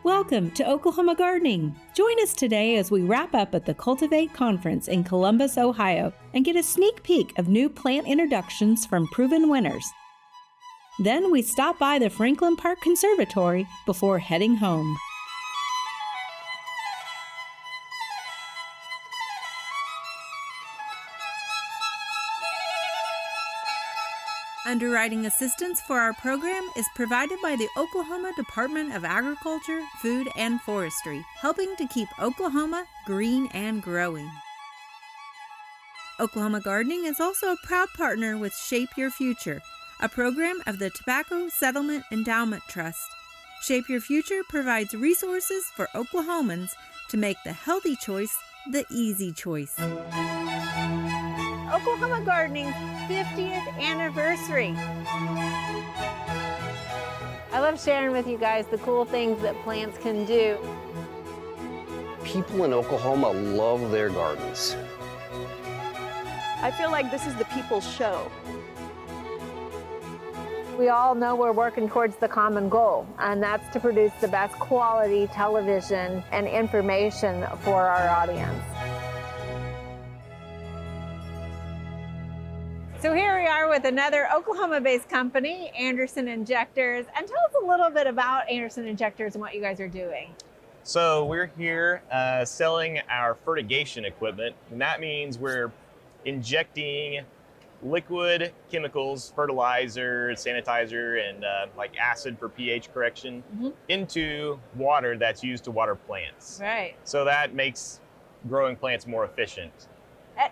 Welcome to Oklahoma Gardening. Join us today as we wrap up at the Cultivate Conference in Columbus, Ohio, and get a sneak peek of new plant introductions from proven winners. Then we stop by the Franklin Park Conservatory before heading home. Underwriting assistance for our program is provided by the Oklahoma Department of Agriculture, Food, and Forestry, helping to keep Oklahoma green and growing. Oklahoma Gardening is also a proud partner with Shape Your Future, a program of the Tobacco Settlement Endowment Trust. Shape Your Future provides resources for Oklahomans to make the healthy choice the easy choice. Oklahoma Gardening's 50th anniversary. I love sharing with you guys the cool things that plants can do. People in Oklahoma love their gardens. I feel like this is the people's show. We all know we're working towards the common goal, and that's to produce the best quality television and information for our audience. So here we are with another Oklahoma-based company, Anderson Injectors. And tell us a little bit about Anderson Injectors and what you guys are doing. So we're here selling our fertigation equipment, and that means we're injecting liquid chemicals, fertilizer, sanitizer, and like acid for pH correction into water that's used to water plants. Right. So that makes growing plants more efficient.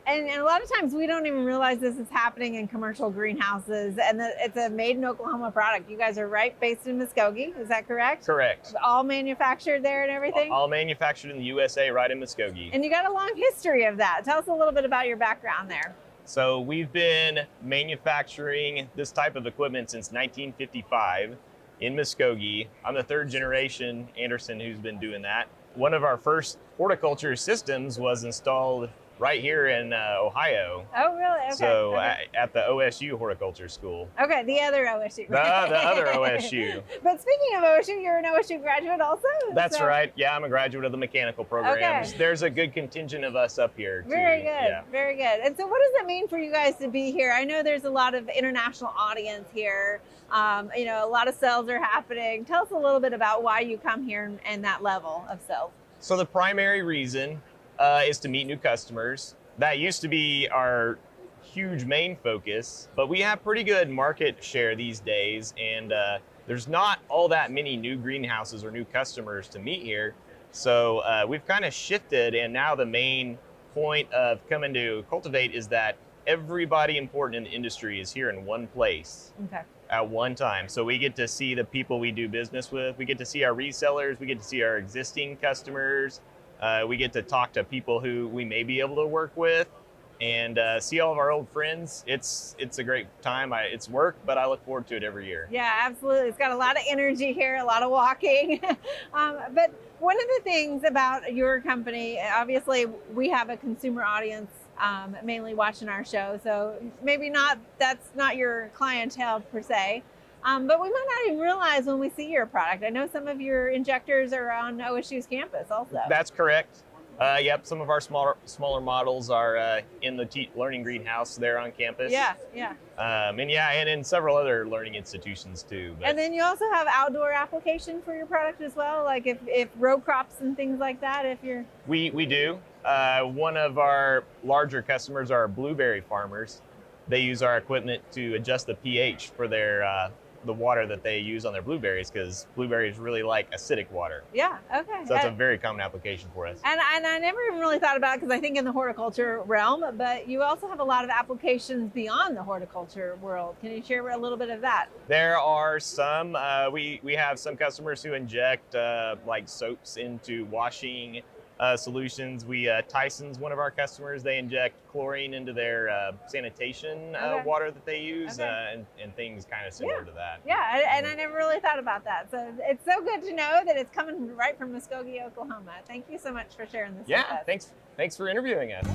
And a lot of times we don't even realize this is happening in commercial greenhouses, and that it's a made in Oklahoma product. You guys are right, based in Muskogee, is that correct? Correct. All manufactured there and everything? All manufactured in the USA, right in Muskogee. And you got a long history of that. Tell us a little bit about your background there. So we've been manufacturing this type of equipment since 1955 in Muskogee. I'm the third generation Anderson who's been doing that. One of our first horticulture systems was installed right here in Ohio. Oh, really? Okay. So at the OSU Horticulture School. Okay, the other OSU. The other OSU. But speaking of OSU, you're an OSU graduate also? That's right. Yeah, I'm a graduate of the mechanical program. Okay. There's a good contingent of us up here too. Very good, Yeah. very good. And so what does it mean for you guys to be here? I know there's a lot of international audience here. You know, a lot of sales are happening. Tell us a little bit about why you come here and that level of sales. So the primary reason is to meet new customers. That used to be our huge main focus, but we have pretty good market share these days, and there's not all that many new greenhouses or new customers to meet here. So we've kind of shifted, and now the main point of coming to Cultivate is that everybody important in the industry is here in one place. Okay. At one time. So we get to see the people we do business with, we get to see our resellers, we get to see our existing customers, we get to talk to people who we may be able to work with, and see all of our old friends. It's a great time. It's work, but I look forward to it every year. Yeah, absolutely. It's got a lot of energy here, a lot of walking. But one of the things about your company, obviously we have a consumer audience mainly watching our show, so maybe that's not your clientele per se. But we might not even realize when we see your product. I know some of your injectors are on OSU's campus also. That's correct. Yep, some of our smaller models are in the learning greenhouse there on campus. Yeah. And in several other learning institutions too. But And then you also have outdoor application for your product as well, like if row crops and things like that. If you're we do. One of our larger customers are blueberry farmers. They use our equipment to adjust the pH for their the water that they use on their blueberries, because blueberries really like acidic water. Yeah, okay. So that's a very common application for us. And I never even really thought about it, because I think in the horticulture realm, but you also have a lot of applications beyond the horticulture world. Can you share a little bit of that? There are some, we have some customers who inject like soaps into washing solutions. Tyson's one of our customers. They inject chlorine into their sanitation water that they use, and things kind of similar to that. Yeah, and I never really thought about that. So it's so good to know that it's coming right from Muskogee, Oklahoma. Thank you so much for sharing this with us. Thanks for interviewing us.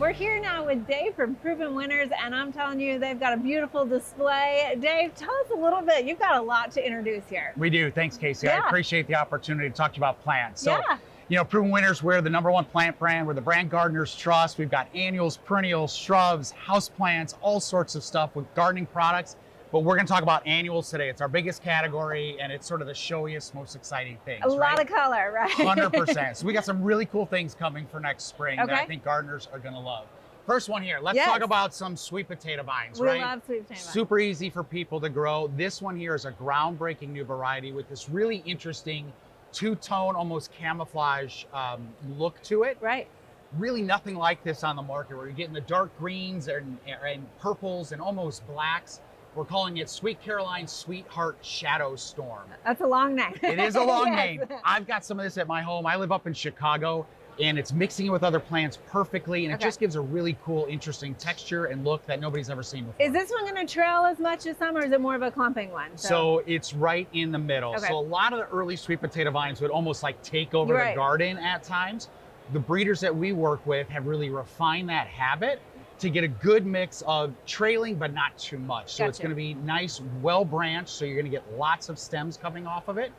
We're here now with Dave from Proven Winners, and I'm telling you, they've got a beautiful display. Dave, tell us a little bit. You've got a lot to introduce here. We do. Thanks, Casey. Yeah. I appreciate the opportunity to talk to you about plants. So, Yeah. you know, Proven Winners, we're the #1 plant brand. We're the brand gardeners trust. We've got annuals, perennials, shrubs, house plants, all sorts of stuff with gardening products. But we're going to talk about annuals today. It's our biggest category, and it's sort of the showiest, most exciting things. A lot of color, right? 100%. So we got some really cool things coming for next spring that I Okay. think gardeners are going to love. First one here. Let's Yes. talk about some sweet potato vines, We right? love sweet potato vines. Super easy for people to grow. This one here is a groundbreaking new variety with this really interesting two-tone, almost camouflage look to it. Right. Really nothing like this on the market, where you're getting the dark greens and purples and almost blacks. We're calling it Sweet Caroline Sweetheart Shadow Storm. That's a long name. It is a long Yes. name. I've got some of this at my home. I live up in Chicago, and it's mixing with other plants perfectly, and it Okay. just gives a really cool, interesting texture and look that nobody's ever seen before. Is this one going to trail as much as some, or is it more of a clumping one? So it's right in the middle. Okay. So a lot of the early sweet potato vines would almost like take over Right. the garden at times. The breeders that we work with have really refined that habit to get a good mix of trailing, but not too much. So it's Gotcha. going to be nice, well branched. So you're going to get lots of stems coming off of it,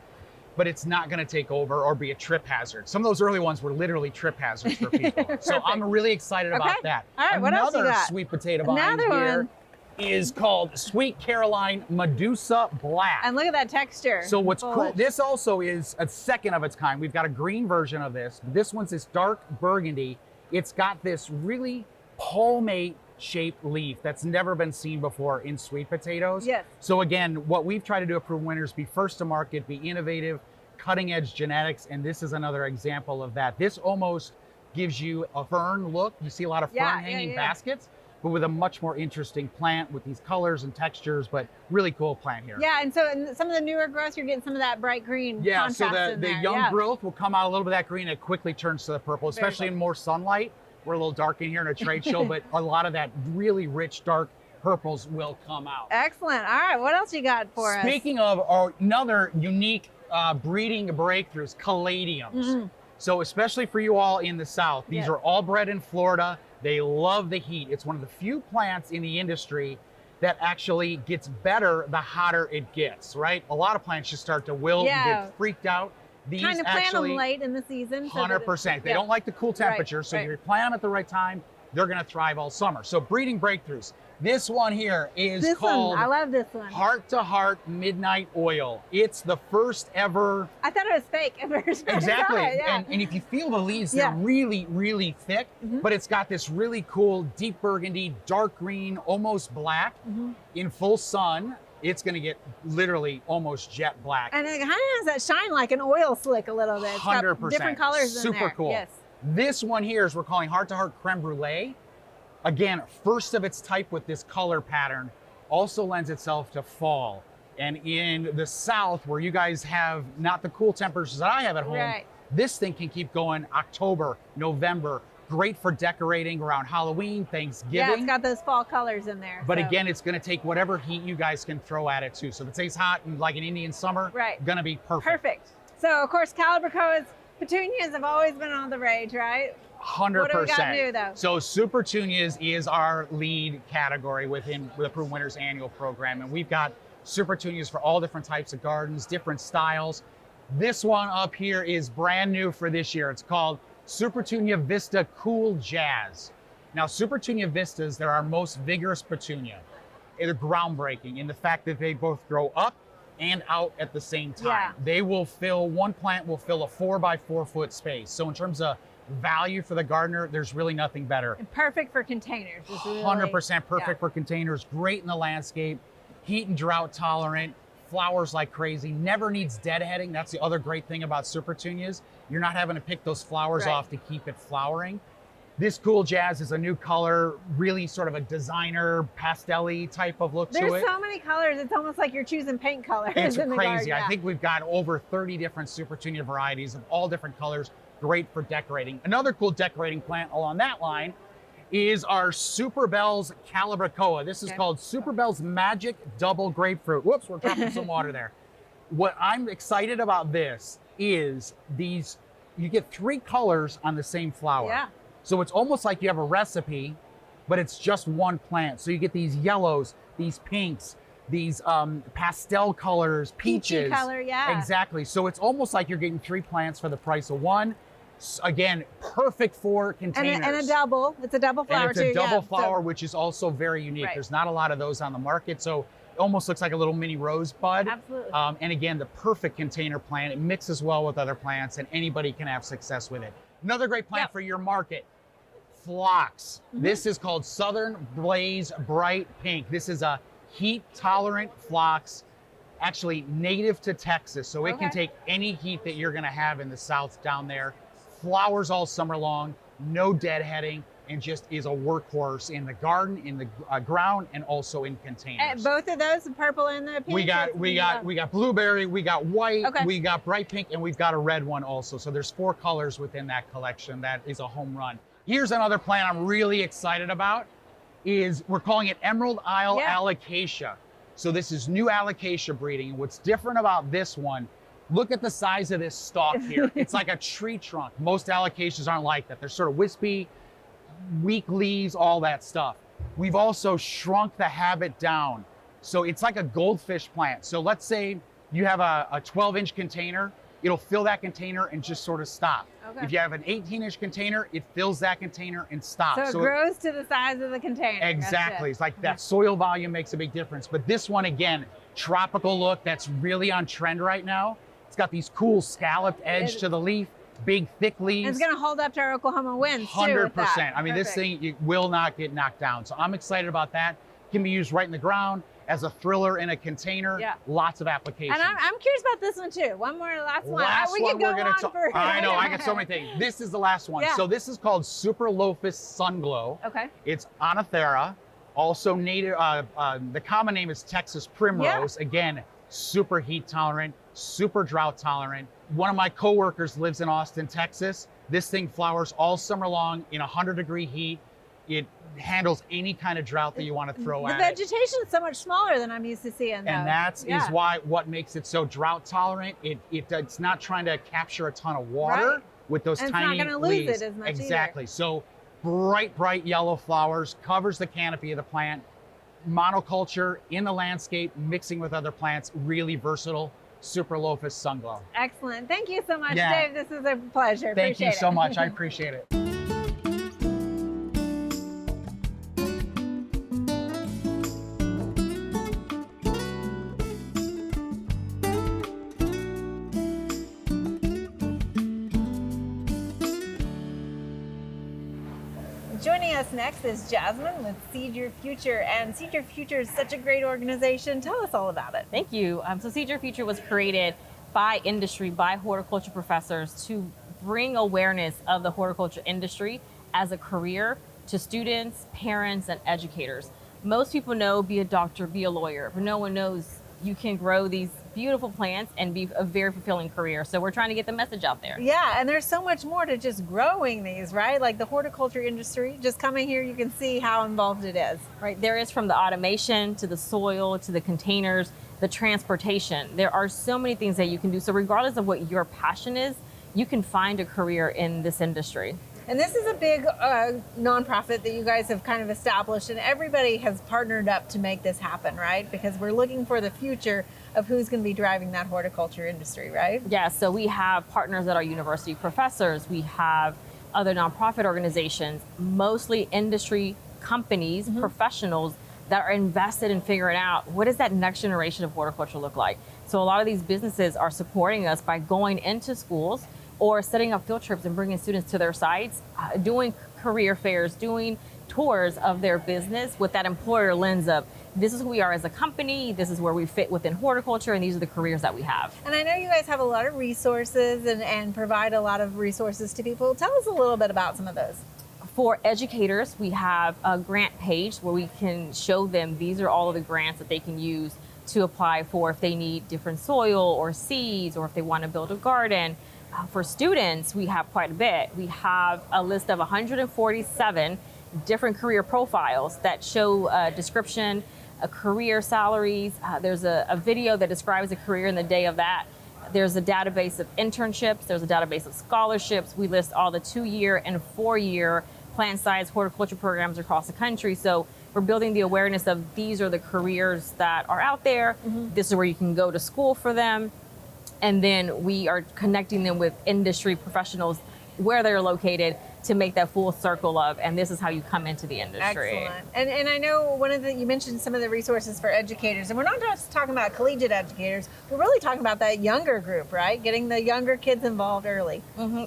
but it's not going to take over or be a trip hazard. Some of those early ones were literally trip hazards for people. So I'm really excited Okay. about that. All right, what else you Another got? sweet potato vine Another here one. is called Sweet Caroline Medusa Black. And look at that texture. So what's cool, Foliage. this also is a second of its kind. We've got a green version of this. This one's this dark burgundy. It's got this really palmate shaped leaf that's never been seen before in sweet potatoes. Yes. So again, what we've tried to do at Proven Winners, be first to market, be innovative, cutting edge genetics, and this is another example of that. This almost gives you a fern look. You see a lot of fern Yeah, hanging yeah. baskets, but with a much more interesting plant with these colors and textures, but really cool plant here. Yeah, and so in some of the newer growth, you're getting some of that bright green Yeah, so contrast the in there. young Yeah. growth will come out a little bit of that green. It quickly turns to the purple, Very especially cool. in more sunlight. We're a little dark in here in a trade show, but a lot of that really rich, dark purples will come out. Excellent. All right, what else you got for us? Speaking of another unique breeding breakthroughs, caladiums. Mhm. So especially for you all in the South, these Yes. are all bred in Florida. They love the heat. It's one of the few plants in the industry that actually gets better the hotter it gets, right? A lot of plants just start to wilt Yeah. and get freaked out. These Kind of plant actually, them late in the season. so that 100%. They yeah. don't like the cool temperatures, so right. if you plant them at the right time, they're going to thrive all summer. So breeding breakthroughs. This one here is This called one, I love this one. Heart to Heart Midnight Oil. It's the first ever. I thought it was fake at first. Exactly. Yeah. And if you feel the leaves, Yeah. they're really, really thick, Mhm. but it's got this really cool deep burgundy, dark green, almost black. Mhm. In full sun, it's going to get literally almost jet black. And it kind of has that shine like an oil slick a little bit. It's got 100%. different colors in Super there. cool. Yes. This one here is we're calling Heart to Heart Creme Brulee. Again, first of its type with this color pattern, also lends itself to fall. And in the South, where you guys have not the cool temperatures that I have at home, Right. this thing can keep going October, November. Great for decorating around Halloween, Thanksgiving. Yeah, it's got those fall colors in there. But so. again, it's going to take whatever heat you guys can throw at it too. So if it stays hot and like an Indian summer, Right. going to be perfect. Perfect. So, of course, Calibrachoas, petunias have always been on the rage, right? 100%. What do we got new, though? So Super Petunias is our lead category within the Proven Winners annual program. And we've got Super Petunias for all different types of gardens, different styles. This one up here is brand new for this year. It's called Super Petunia Vista Cool Jazz. Now, Super Petunia Vistas, they're our most vigorous petunia. They're groundbreaking in the fact that they both grow up and out at the same time. Yeah. They will fill, one plant will fill a 4x4 foot space. So in terms of value for the gardener, there's really nothing better. And perfect for containers. It's really- 100% perfect yeah. for containers, great in the landscape, heat and drought tolerant, flowers like crazy, never needs deadheading. That's the other great thing about Super Petunias. You're not having to pick those flowers Right. off to keep it flowering. This Cool Jazz is a new color, really sort of a designer, pastel-y type of look to There's it. so many colors. It's almost like you're choosing paint colors. It's in the crazy. garden. I Yeah. think we've got over 30 different Super Petunia varieties of all different colors, great for decorating. Another cool decorating plant along that line is our Super Bells Calibrachoa. This is Okay. called Super Bells Magic Double Grapefruit. Whoops, we're dropping some water there. What I'm excited about this is these, you get 3 colors on the same flower. Yeah. So it's almost like you have a recipe, but it's just one plant. So you get these yellows, these pinks, these pastel colors, peaches. Peachy color, yeah. Exactly. So it's almost like you're getting 3 plants for the price of 1. Again, perfect for containers. And a double. It's a double flower and too. it's a double yeah. flower, which is also very unique. Right. There's not a lot of those on the market. So it almost looks like a little mini rosebud. Absolutely. And again, the perfect container plant. It mixes well with other plants and anybody can have success with it. Another great plant for your market, phlox. This is called Southern Blaze Bright Pink. This is a heat tolerant phlox, actually native to Texas. So it can take any heat that you're gonna have in the South down there. Flowers all summer long, no deadheading, and just is a workhorse in the garden, in the ground, and also in containers. And both of those, the purple and the pink. We got blueberry, we got white, we got bright pink, and we've got a red one also. So there's 4 colors within that collection. That is a home run. Here's another plant I'm really excited about. We're calling it Emerald Isle Alocasia. So this is new alocasia breeding. And what's different about this one, look at the size of this stalk here. It's like a tree trunk. Most alocasias aren't like that. They're sort of wispy, weak leaves, all that stuff. We've also shrunk the habit down. So it's like a goldfish plant. So let's say you have a 12-inch container, it'll fill that container and just sort of stop. If you have an 18-inch container, it fills that container and stops. So it grows to the size of the container. Exactly. It's like that soil volume makes a big difference. But this one, again, tropical look, that's really on trend right now. It's got these cool scalloped edge to the leaf, big thick leaves. It's going to hold up to our Oklahoma winds 100%. I mean, this thing it will not get knocked down. So I'm excited about that. It can be used right in the ground, as a thriller in a container. Lots of applications. And I'm curious about this one too. One more, last one. Last we one could go we're gonna on talk. for. I know, I got so many things. This is the last one. So this is called Superlophus Sunglow. Okay. It's Oenothera, also native. The common name is Texas Primrose. Again, super heat tolerant, super drought tolerant. One of my coworkers lives in Austin, Texas. This thing flowers all summer long in 100-degree heat. It handles any kind of drought that you want to throw at it. The vegetation is so much smaller than I'm used to seeing, though. And that is why what makes it so drought tolerant. It's not trying to capture a ton of water with those tiny leaves. It's not going to lose it as much either. So bright yellow flowers, covers the canopy of the plant. Monoculture in the landscape, mixing with other plants, really versatile. Superlophus Sunglow. Excellent. Thank you so much, Dave. This is a pleasure. Thank you so much. I appreciate it. Joining us next is Jazmin with Seed Your Future, and Seed Your Future is such a great organization. Tell us all about it. Thank you. So Seed Your Future was created by industry, by horticulture professors to bring awareness of the horticulture industry as a career to students, parents, and educators. Most people know be a doctor, be a lawyer, but no one knows you can grow these beautiful plants and be a very fulfilling career. So we're trying to get the message out there. Yeah, and there's so much more to just growing these, right? Like the horticulture industry, just coming here, you can see how involved it is. Right, there is from the automation to the soil to the containers, the transportation. There are so many things that you can do. So regardless of what your passion is, you can find a career in this industry. And this is a big nonprofit that you guys have kind of established, and everybody has partnered up to make this happen, right? Because we're looking for the future of who's going to be driving that horticulture industry, right? Yeah, so we have partners that are university professors. We have other nonprofit organizations, mostly industry companies, professionals that are invested in figuring out what does that next generation of horticulture look like. So a lot of these businesses are supporting us by going into schools or setting up field trips and bringing students to their sites, doing career fairs, doing tours of their business with that employer lens of this is who we are as a company, this is where we fit within horticulture, and these are the careers that we have. And I know you guys have a lot of resources and provide a lot of resources to people. Tell us a little bit about some of those. For educators, we have a grant page where we can show them these are all of the grants that they can use to apply for if they need different soil or seeds or if they want to build a garden. For students, we have quite a bit. We have a list of 147 different career profiles that show a description, a career salaries. There's a video that describes a career in the day of that. There's a database of internships. There's a database of scholarships. We list all the 2-year and 4-year plant science horticulture programs across the country. So we're building the awareness of these are the careers that are out there. This is where you can go to school for them. And then we are connecting them with industry professionals where they're located to make that full circle of, and this is how you come into the industry. Excellent. And I know you mentioned some of the resources for educators, and we're not just talking about collegiate educators, we're really talking about that younger group, right? Getting the younger kids involved early.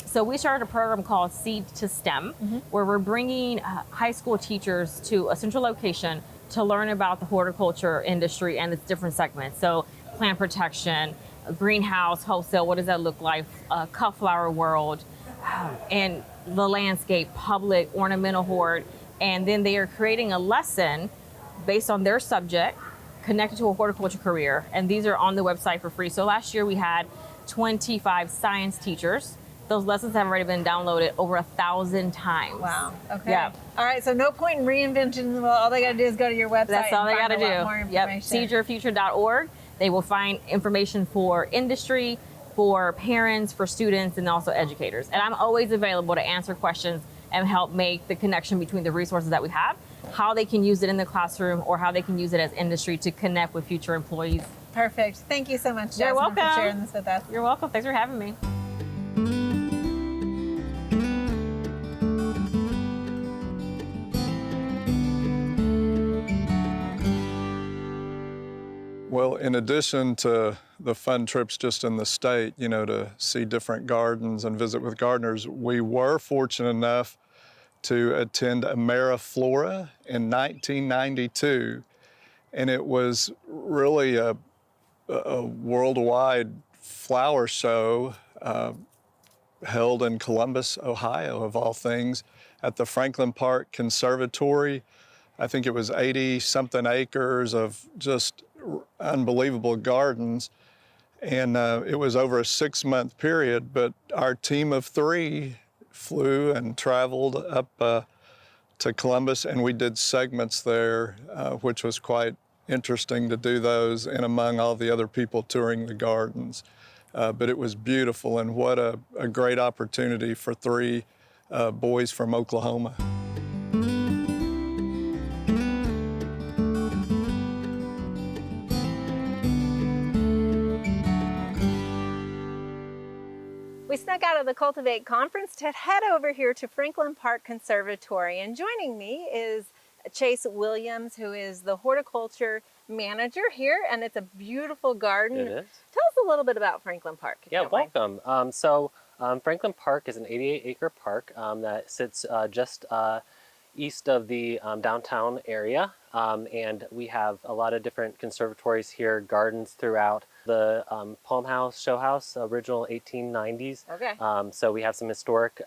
So we started a program called Seed to STEM, where we're bringing high school teachers to a central location to learn about the horticulture industry and its different segments. So plant protection, greenhouse, wholesale, what does that look like, cut flower world, and the landscape, public, ornamental hort, and then they are creating a lesson based on their subject connected to a horticulture career, and these are on the website for free. So last year we had 25 science teachers. Those lessons have already been downloaded over 1,000 times. Wow. Okay. Yeah. All right. So no point in reinventing. Well, all they got to do is go to your website. That's all they got to More do. information. Seedyourfuture.org. They will find information for industry, for parents, for students, and also educators. And I'm always available to answer questions and help make the connection between the resources that we have, how they can use it in the classroom, or how they can use it as industry to connect with future employees. Perfect. Thank you so much, Jazmin, You're welcome. for sharing this with us. You're welcome. Thanks for having me. Well, in addition to the fun trips just in the state, you know, to see different gardens and visit with gardeners, we were fortunate enough to attend Ameriflora in 1992. And it was really a worldwide flower show held in Columbus, Ohio, of all things, at the Franklin Park Conservatory. I think it was 80-something acres of just unbelievable gardens. And it was over a 6-month period, but our team of 3 flew and traveled up to Columbus, and we did segments there, which was quite interesting to do those and among all the other people touring the gardens. But it was beautiful, and what a great opportunity for 3 boys from Oklahoma. We snuck out of the Cultivate Conference to head over here to Franklin Park Conservatory. And joining me is Chase Williams, who is the Horticulture Manager here, and it's a beautiful garden. It is. Tell us a little bit about Franklin Park. Yeah, welcome. Franklin Park is an 88-acre park that sits just east of the downtown area, and we have a lot of different conservatories here, gardens throughout. The Palm House, Show House, original 1890s. Okay. So we have some historic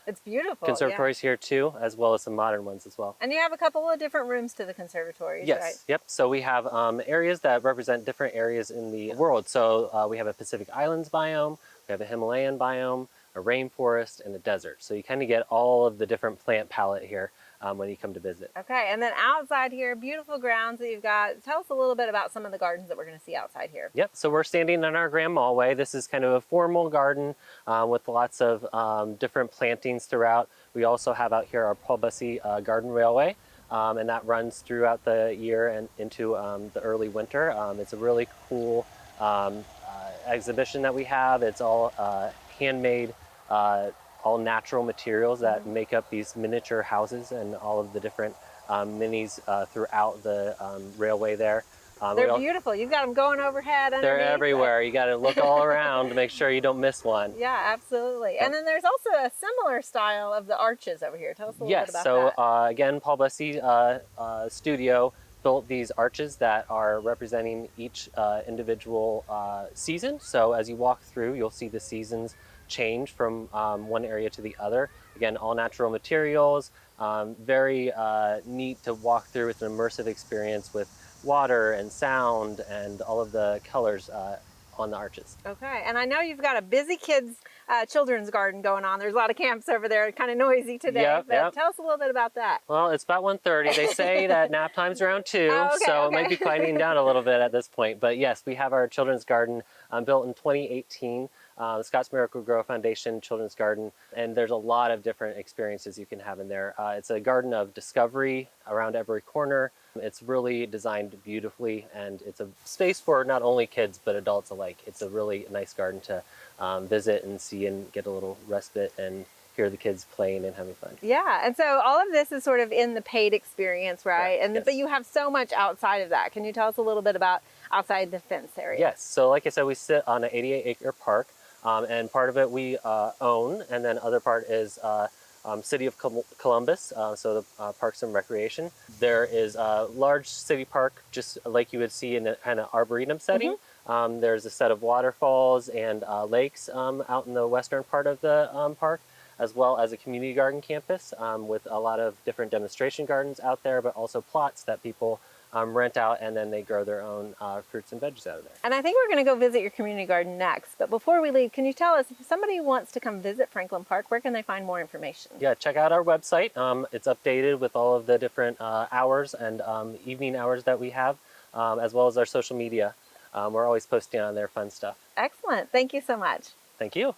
it's beautiful, conservatories here too, as well as some modern ones as well. And you have a couple of different rooms to the conservatories, yes, right? Yep. So we have areas that represent different areas in the world. So we have a Pacific Islands biome, we have a Himalayan biome, a rainforest, and a desert. So you kind of get all of the different plant palette here when you come to visit. Okay, and then outside here, beautiful grounds that you've got. Tell us a little bit about some of the gardens that we're going to see outside here. Yep, so we're standing on our Grand Mallway. This is kind of a formal garden with lots of different plantings throughout. We also have out here our Paul Bussey Garden Railway, and that runs throughout the year and into the early winter. It's a really cool exhibition that we have. It's all handmade, all natural materials that make up these miniature houses and all of the different minis throughout the railway there. They're beautiful. You've got them going overhead. They're everywhere. You got to look all around to make sure you don't miss one. Yeah, absolutely. Yep. And then there's also a similar style of the arches over here. Tell us a little bit about that. Yes, so again, Paul Bussey studio built these arches that are representing each individual season. So as you walk through, you'll see the seasons change from one area to the other. Again, all natural materials, very neat to walk through. It's an immersive experience with water and sound and all of the colors on the arches. Okay, and I know you've got a busy kids children's garden going on. There's a lot of camps over there, kind of noisy today. Yep. Tell us a little bit about that. Well, it's about 1:30. They say that nap time's around 2, so it might be quieting down a little bit at this point. But yes, we have our children's garden built in 2018. The Scott's Miracle-Gro Foundation Children's Garden, and there's a lot of different experiences you can have in there. It's a garden of discovery around every corner. It's really designed beautifully, and it's a space for not only kids but adults alike. It's a really nice garden to visit and see and get a little respite and hear the kids playing and having fun. Yeah, and so all of this is sort of in the paid experience, right? Yes. But you have so much outside of that. Can you tell us a little bit about outside the fence area? Yes, so like I said, we sit on an 88-acre park. And part of it we own, and then other part is City of Columbus, so the Parks and Recreation. There is a large city park, just like you would see in a kind of arboretum setting. There's a set of waterfalls and lakes out in the western part of the park, as well as a community garden campus with a lot of different demonstration gardens out there, but also plots that people rent out, and then they grow their own fruits and veggies out of there. And I think we're going to go visit your community garden next. But before we leave, can you tell us, if somebody wants to come visit Franklin Park, where can they find more information? Yeah, check out our website. It's updated with all of the different hours and evening hours that we have, as well as our social media. We're always posting on there fun stuff. Excellent. Thank you so much. Thank you.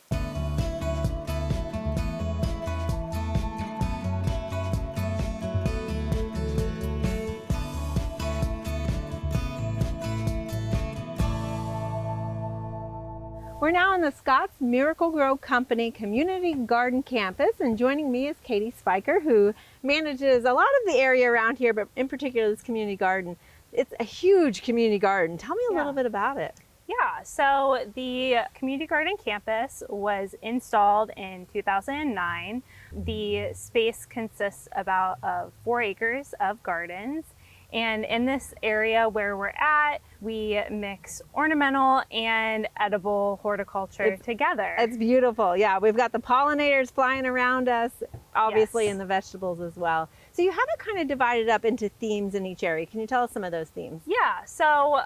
We're now on the Scott's Miracle-Gro Company Community Garden Campus, and joining me is Katie Speicher, who manages a lot of the area around here, but in particular this community garden. It's a huge community garden. Tell me a little bit about it. Yeah, so the community garden campus was installed in 2009. The space consists of 4 acres of gardens. And in this area where we're at, we mix ornamental and edible horticulture together. It's beautiful. Yeah, we've got the pollinators flying around us, obviously, and the vegetables as well. So you have it kind of divided up into themes in each area. Can you tell us some of those themes? Yeah, so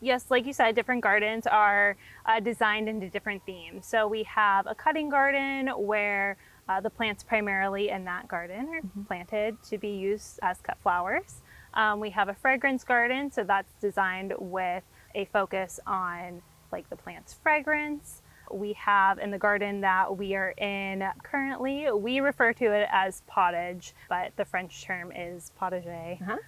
yes, like you said, different gardens are designed into different themes. So we have a cutting garden where the plants primarily in that garden are planted to be used as cut flowers. We have a fragrance garden, so that's designed with a focus on like the plant's fragrance. We have in the garden that we are in currently, we refer to it as pottage, but the French term is potager.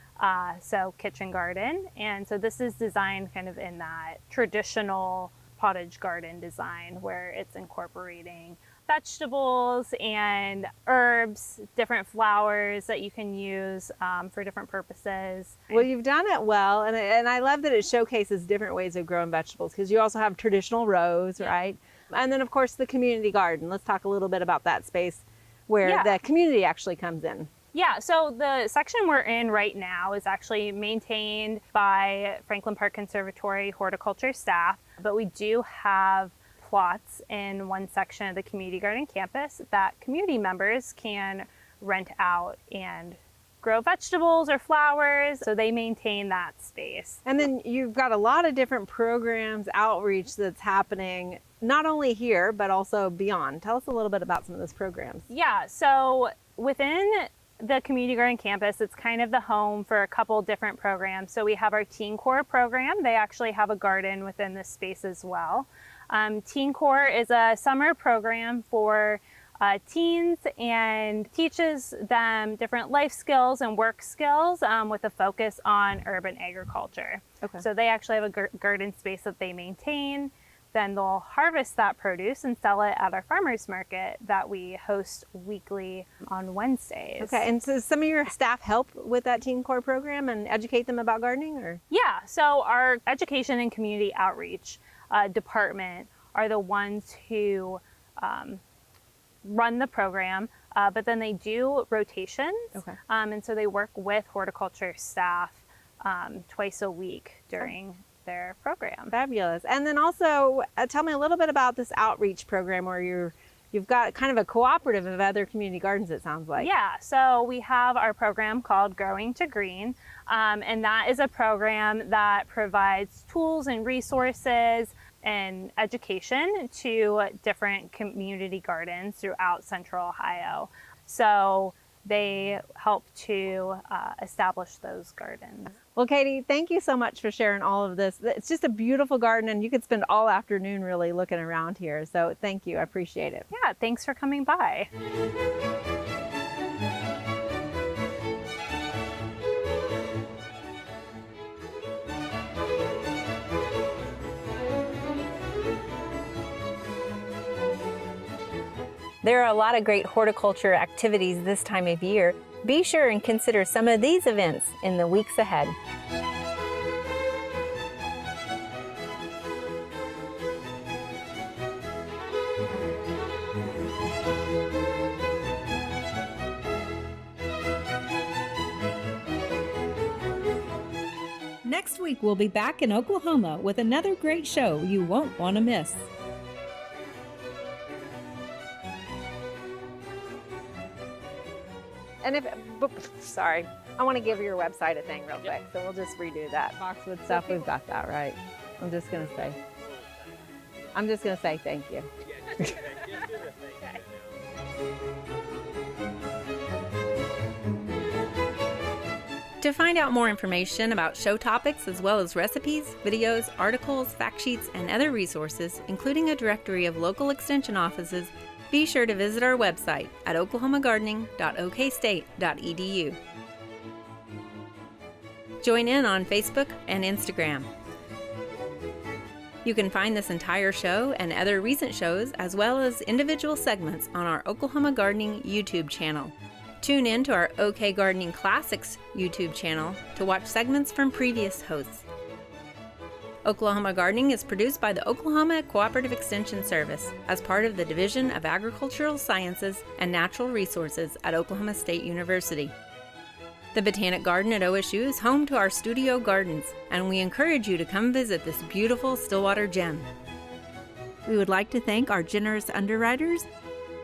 So kitchen garden. And so this is designed kind of in that traditional pottage garden design where it's incorporating vegetables and herbs, different flowers that you can use for different purposes. Well, you've done it well, and I love that it showcases different ways of growing vegetables, because you also have traditional rows, right? And then, of course, the community garden. Let's talk a little bit about that space where the community actually comes in. Yeah, so the section we're in right now is actually maintained by Franklin Park Conservatory horticulture staff, but we do have plots in one section of the community garden campus that community members can rent out and grow vegetables or flowers, so they maintain that space. And then you've got a lot of different programs, outreach that's happening, not only here, but also beyond. Tell us a little bit about some of those programs. Yeah, so within the community garden campus, it's kind of the home for a couple different programs. So we have our Teen Core program. They actually have a garden within this space as well. Teen Core is a summer program for teens and teaches them different life skills and work skills with a focus on urban agriculture. Okay. So they actually have a garden space that they maintain. Then they'll harvest that produce and sell it at our farmers market that we host weekly on Wednesdays. Okay, and so some of your staff help with that Teen Core program and educate them about gardening, or? Yeah, so our education and community outreach department are the ones who run the program, but then they do rotations. Okay. And so they work with horticulture staff twice a week during their program. Fabulous. And then also tell me a little bit about this outreach program where you've got kind of a cooperative of other community gardens, it sounds like. Yeah, so we have our program called Growing to Green, and that is a program that provides tools and resources and education to different community gardens throughout Central Ohio. So they help to establish those gardens. Well, Katie, thank you so much for sharing all of this. It's just a beautiful garden, and you could spend all afternoon really looking around here. So thank you. I appreciate it. Yeah, thanks for coming by. There are a lot of great horticulture activities this time of year. Be sure and consider some of these events in the weeks ahead. Next week, we'll be back in Oklahoma with another great show you won't want to miss. And sorry, I want to give your website a thing real quick, so we'll just redo that. Boxwood stuff, we've got that right. I'm just gonna say thank you. To find out more information about show topics as well as recipes, videos, articles, fact sheets, and other resources, including a directory of local extension offices, be sure to visit our website at oklahomagardening.okstate.edu. Join in on Facebook and Instagram. You can find this entire show and other recent shows as well as individual segments on our Oklahoma Gardening YouTube channel. Tune in to our OK Gardening Classics YouTube channel to watch segments from previous hosts. Oklahoma Gardening is produced by the Oklahoma Cooperative Extension Service as part of the Division of Agricultural Sciences and Natural Resources at Oklahoma State University. The Botanic Garden at OSU is home to our studio gardens, and we encourage you to come visit this beautiful Stillwater gem. We would like to thank our generous underwriters,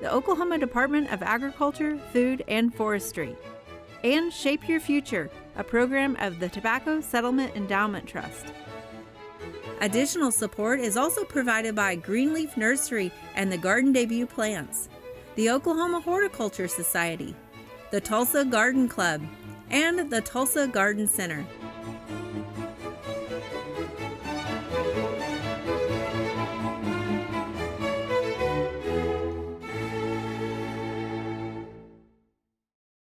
the Oklahoma Department of Agriculture, Food, and Forestry, and Shape Your Future, a program of the Tobacco Settlement Endowment Trust. Additional support is also provided by Greenleaf Nursery and the Garden Debut Plants, the Oklahoma Horticulture Society, the Tulsa Garden Club, and the Tulsa Garden Center.